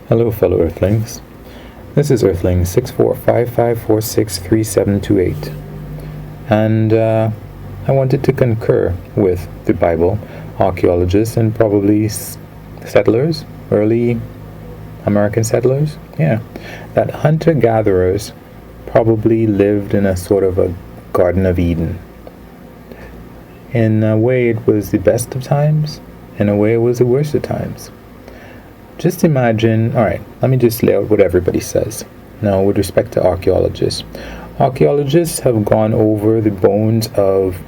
Hello, fellow Earthlings. This is Earthling 6455463728, and I wanted to concur with the Bible, archaeologists, and probably settlers, early American settlers, that hunter-gatherers probably lived in a sort of a Garden of Eden. In a way, it was the best of times. In a way, it was the worst of times. Just imagine, all right, let me just lay out what everybody says. Now, with respect to archaeologists, archaeologists have gone over the bones of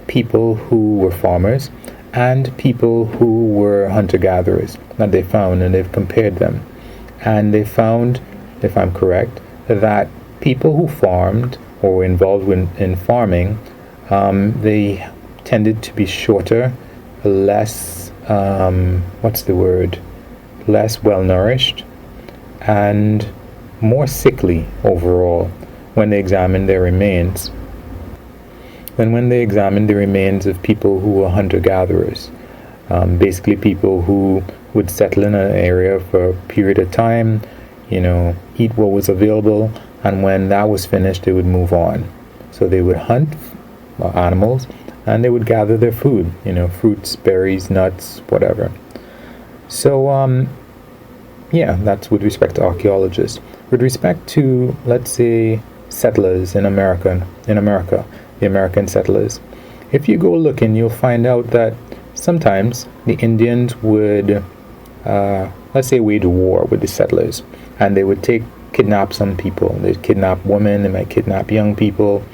people who were farmers and people who were hunter-gatherers that they found, and they've compared them. And they found, if I'm correct, that people who farmed or were involved in farming, they tended to be shorter, less, less well-nourished, and more sickly overall when they examined their remains than when they examined the remains of people who were hunter-gatherers. Basically people who would settle in an area for a period of time, eat what was available, and when that was finished, they would move on. So they would hunt animals, and they would gather their food, fruits, berries, nuts, whatever. So, that's with respect to archaeologists. With respect to, let's say, settlers in America, the American settlers, if you go looking, you'll find out that sometimes the Indians would, let's say, wage war with the settlers, and they would kidnap some people. They'd kidnap women, they might kidnap young people,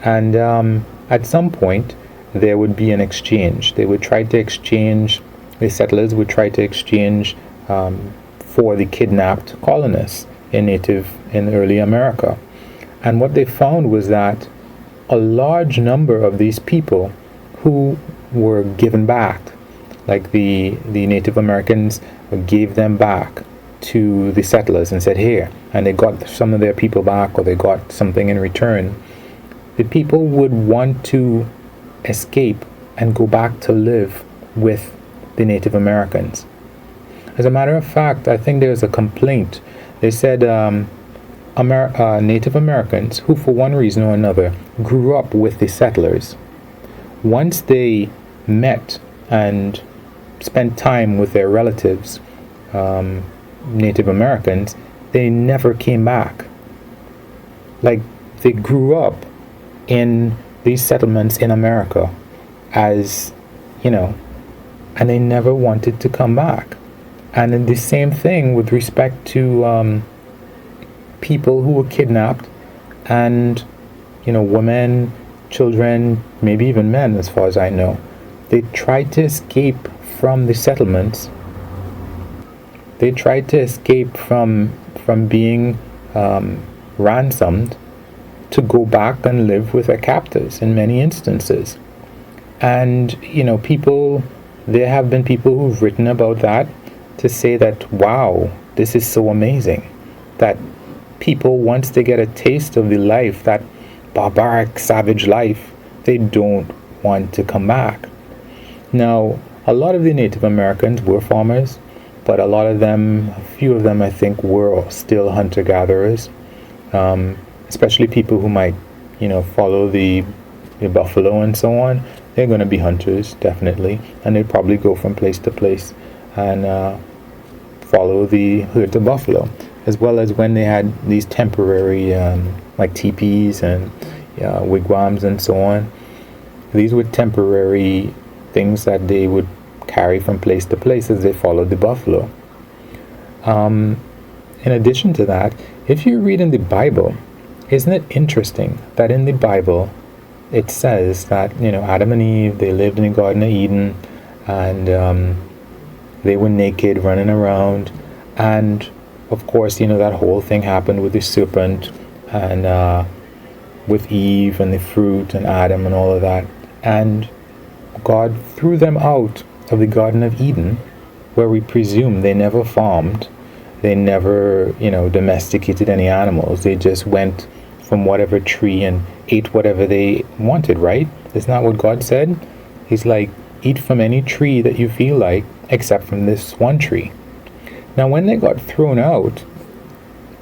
and at some point, there would be an exchange. The settlers would try to exchange for the kidnapped colonists in early America. And what they found was that a large number of these people who were given back, like the Native Americans gave them back to the settlers and said, here, and they got some of their people back, or they got something in return. The people would want to escape and go back to live with the Native Americans. As a matter of fact, I think there's a complaint. They said Native Americans who, for one reason or another, grew up with the settlers, once they met and spent time with their relatives, Native Americans, they never came back. Like, they grew up in these settlements in America as, and they never wanted to come back. And then the same thing with respect to people who were kidnapped, and women, children, maybe even men, as far as I know. They tried to escape from the settlements. They tried to escape from being ransomed to go back and live with their captors in many instances. And there have been people who've written about that to say that, wow, this is so amazing, that people, once they get a taste of the life, that barbaric, savage life, they don't want to come back. Now, a lot of the Native Americans were farmers, but a few of them, I think, were still hunter-gatherers, especially people who might, follow the buffalo and so on. They're going to be hunters, definitely, and they'd probably go from place to place and follow the herd of buffalo, as well as when they had these temporary like teepees and wigwams and so on. These were temporary things that they would carry from place to place as they followed the buffalo. In addition to that, if you read in the Bible, isn't it interesting that in the Bible it says that Adam and Eve, they lived in the Garden of Eden, and they were naked, running around, and of course, that whole thing happened with the serpent, and with Eve and the fruit and Adam and all of that. And God threw them out of the Garden of Eden, where we presume they never farmed, they never, domesticated any animals. They just went from whatever tree and ate whatever they wanted, right? Isn't that what God said? He's like, eat from any tree that you feel like, except from this one tree. Now, when they got thrown out,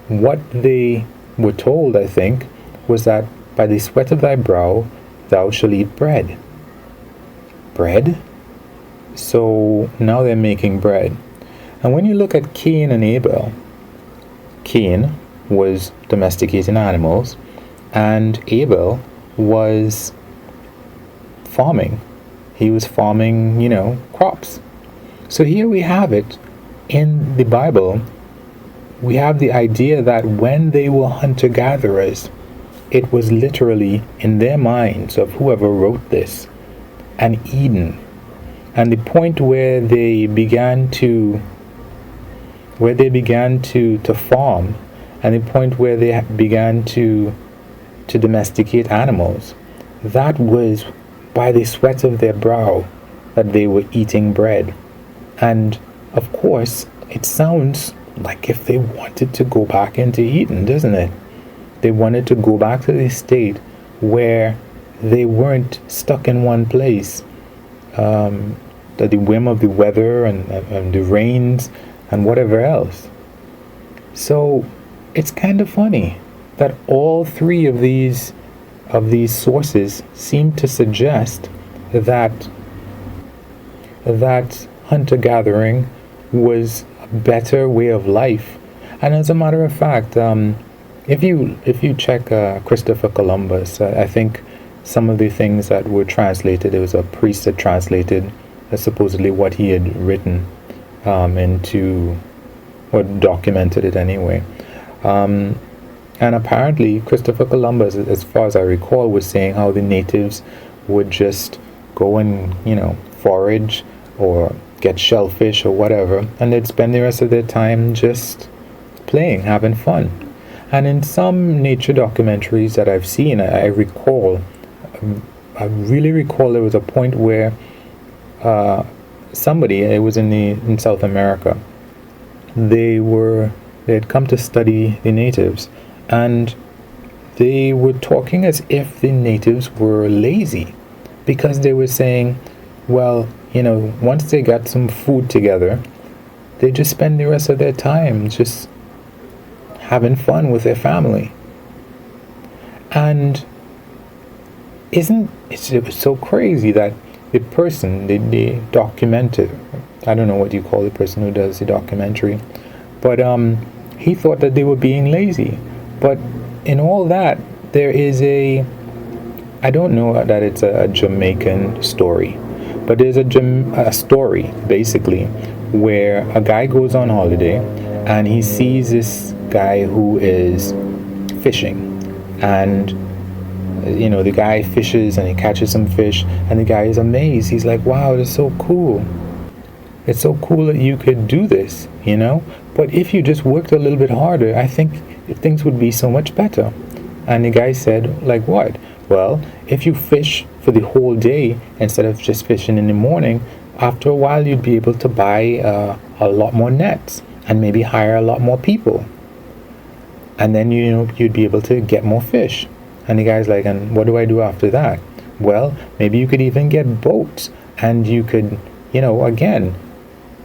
what they were told, I think, was that by the sweat of thy brow thou shalt eat bread. Bread? So now they're making bread. And when you look at Cain and Abel, Cain was domesticating animals, and Abel was farming. He was farming, crops. So here we have it in the Bible. We have the idea that when they were hunter-gatherers, it was literally in their minds of whoever wrote this, an Eden. And the point where they began to farm, and the point where they began to domesticate animals, that was by the sweat of their brow that they were eating bread. And of course, it sounds like if they wanted to go back into Eden, doesn't it? They wanted to go back to the state where they weren't stuck in one place, at the whim of the weather and the rains and whatever else. So it's kind of funny that all three of these sources seem to suggest that hunter-gathering was a better way of life. And as a matter of fact, if you check Christopher Columbus, I think some of the things that were translated, it was a priest that translated supposedly what he had written into, or documented it anyway. And apparently Christopher Columbus, as far as I recall, was saying how the natives would just go and, forage or get shellfish or whatever, and they'd spend the rest of their time just playing, having fun. And in some nature documentaries that I've seen, I really recall there was a point where somebody, it was in South America, they had come to study the natives, and they were talking as if the natives were lazy, because they were saying, well, once they got some food together, they just spend the rest of their time just having fun with their family. And it was so crazy that the person, the documenter, I don't know what you call the person who does the documentary, but he thought that they were being lazy. But in all that, there is I don't know that it's a Jamaican story, but there's a story basically where a guy goes on holiday and he sees this guy who is fishing, and the guy fishes and he catches some fish, and the guy is amazed. He's like, wow, that's so cool. It's so cool that you could do this, but if you just worked a little bit harder, I think things would be so much better. And the guy said, like what? Well, if you fish for the whole day instead of just fishing in the morning, after a while you'd be able to buy a lot more nets and maybe hire a lot more people, and then you'd be able to get more fish. And the guy's like, and what do I do after that? Well, maybe you could even get boats, and you could again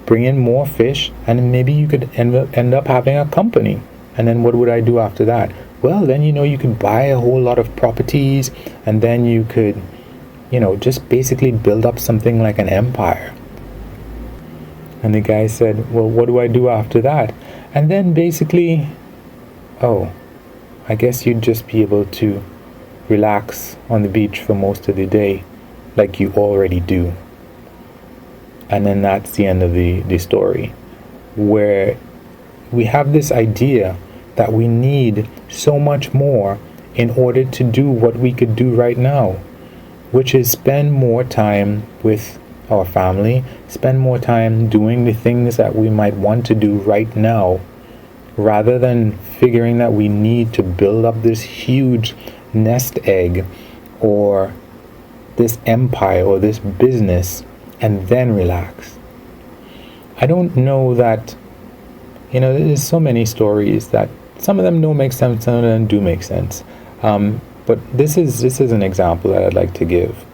bring in more fish, and maybe you could end up having a company. And then what would I do after that? Well, then you could buy a whole lot of properties, and then you could just basically build up something like an empire. And the guy said, well, what do I do after that? And then basically, I guess you'd just be able to relax on the beach for most of the day, like you already do. And then that's the end of the story, where we have this idea that we need so much more in order to do what we could do right now, which is spend more time with our family, spend more time doing the things that we might want to do right now, rather than figuring that we need to build up this huge nest egg or this empire or this business and then relax. I don't know that, there's so many stories that some of them don't make sense, some of them do make sense. But this is an example that I'd like to give.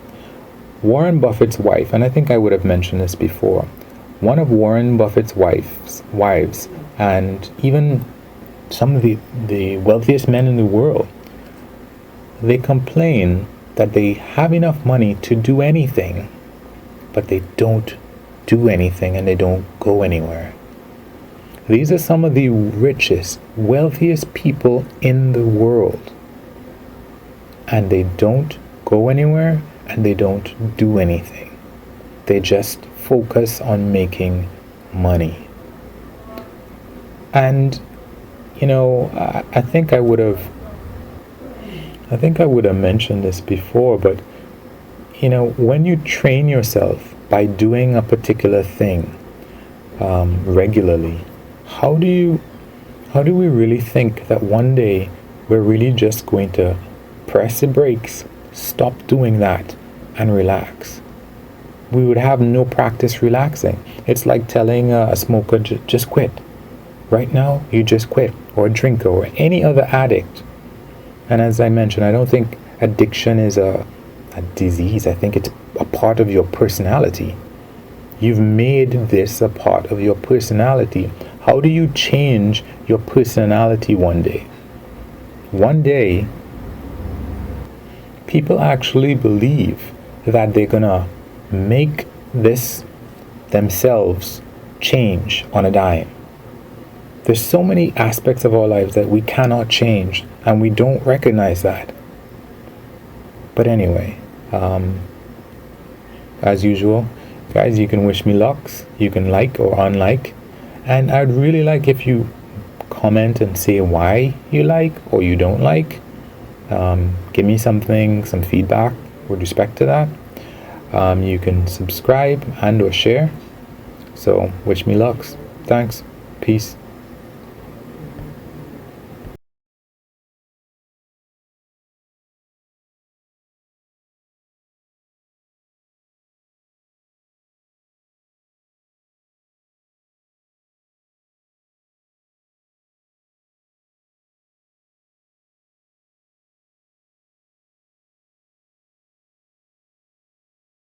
Warren Buffett's wife, and I think I would have mentioned this before, One of Warren Buffett's wives, and even some of the wealthiest men in the world, they complain that they have enough money to do anything, but they don't do anything and they don't go anywhere. These are some of the richest, wealthiest people in the world, and they don't go anywhere and they don't do anything. They just focus on making money. And I think I would have mentioned this before, but when you train yourself by doing a particular thing regularly, how do we really think that one day we're really just going to press the brakes, stop doing that, and relax? We would have no practice relaxing. It's like telling a smoker, just quit. Right now, you just quit. Or a drinker, or any other addict. And as I mentioned, I don't think addiction is a disease. I think it's a part of your personality. You've made this a part of your personality. How do you change your personality one day? One day, people actually believe that they're gonna make this themselves change on a dime. There's so many aspects of our lives that we cannot change, and we don't recognize that. But anyway, as usual, guys, you can wish me lucks, you can like or unlike, and I'd really like if you comment and say why you like or you don't like. Give me some feedback with respect to that. You can subscribe and or share. So wish me lucks. Thanks. Peace.